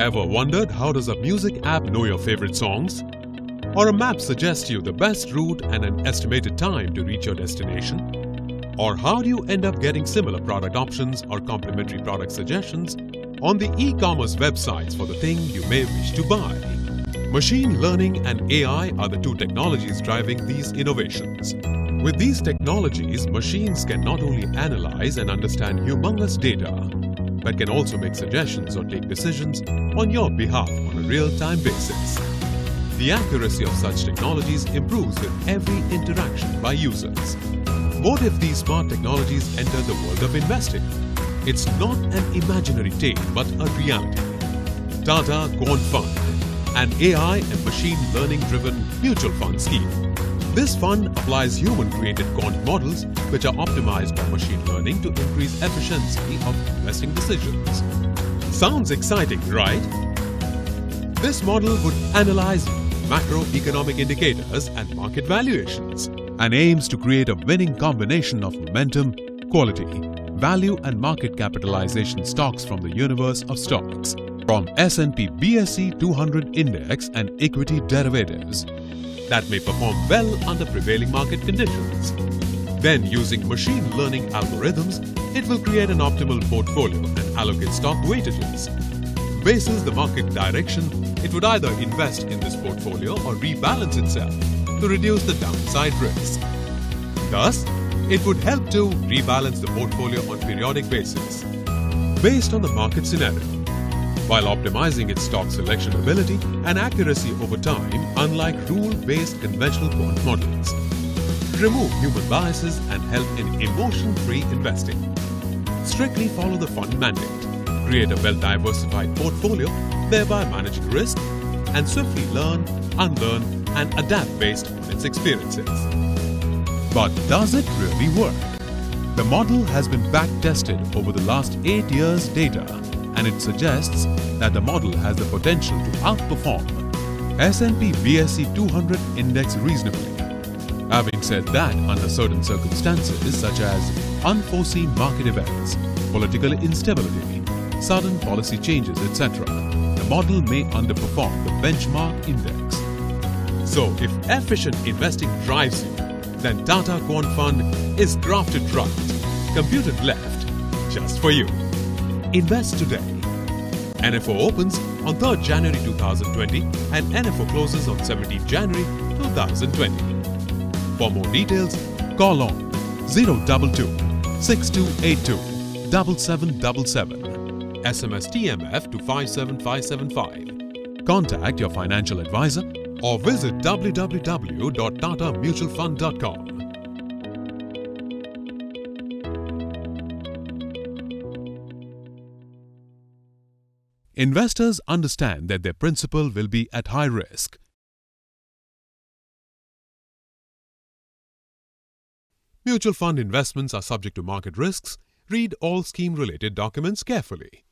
Ever wondered how does a music app know your favorite songs? Or a map suggest you the best route and an estimated time to reach your destination? Or how do you end up getting similar product options or complementary product suggestions on the e-commerce websites for the thing you may wish to buy? Machine learning and AI are the two technologies driving these innovations. With these technologies, machines can not only analyze and understand humongous data, but can also make suggestions or take decisions on your behalf on a real-time basis. The accuracy of such technologies improves with every interaction by users. What if these smart technologies enter the world of investing? It's not an imaginary tale, but a reality. TATA Quant Fund, an AI and machine learning-driven mutual fund scheme. This fund applies human-created quant models which are optimized by machine learning to increase efficiency of investing decisions. Sounds exciting, right? This model would analyze macroeconomic indicators and market valuations and aims to create a winning combination of momentum, quality, value and market capitalization stocks from the universe of stocks, from SNB BSE 200 index and equity derivatives that may perform well under prevailing market conditions. Then, using machine learning algorithms, it will create an optimal portfolio and allocate stock weightages. Basis the market direction, it would either invest in this portfolio or rebalance itself to reduce the downside risk. Thus, it would help to rebalance the portfolio on periodic basis based on the market scenario, while optimizing its stock selection ability and accuracy over time, unlike rule-based conventional quant models. Remove human biases and help in emotion-free investing. Strictly follow the fund mandate. Create a well-diversified portfolio, thereby managing risk, and swiftly learn, unlearn, and adapt based on its experiences. But does it really work? The model has been back-tested over the last 8 years' data, and it suggests that the model has the potential to outperform SNB BSE 200 index reasonably. Having said that, under certain circumstances such as unforeseen market events, political instability, sudden policy changes, etc., the model may underperform the benchmark index. So, if efficient investing drives you, then TATA Quant Fund is crafted right, computed left, just for you. Invest today. NFO opens on 3rd January 2020 and NFO closes on 17th January 2020. For more details, call on 022 6282 7777. SMS TMF to 57575. Contact your financial advisor or visit www.tatamutualfund.com. Investors understand that their principal will be at high risk. Mutual fund investments are subject to market risks. Read all scheme-related documents carefully.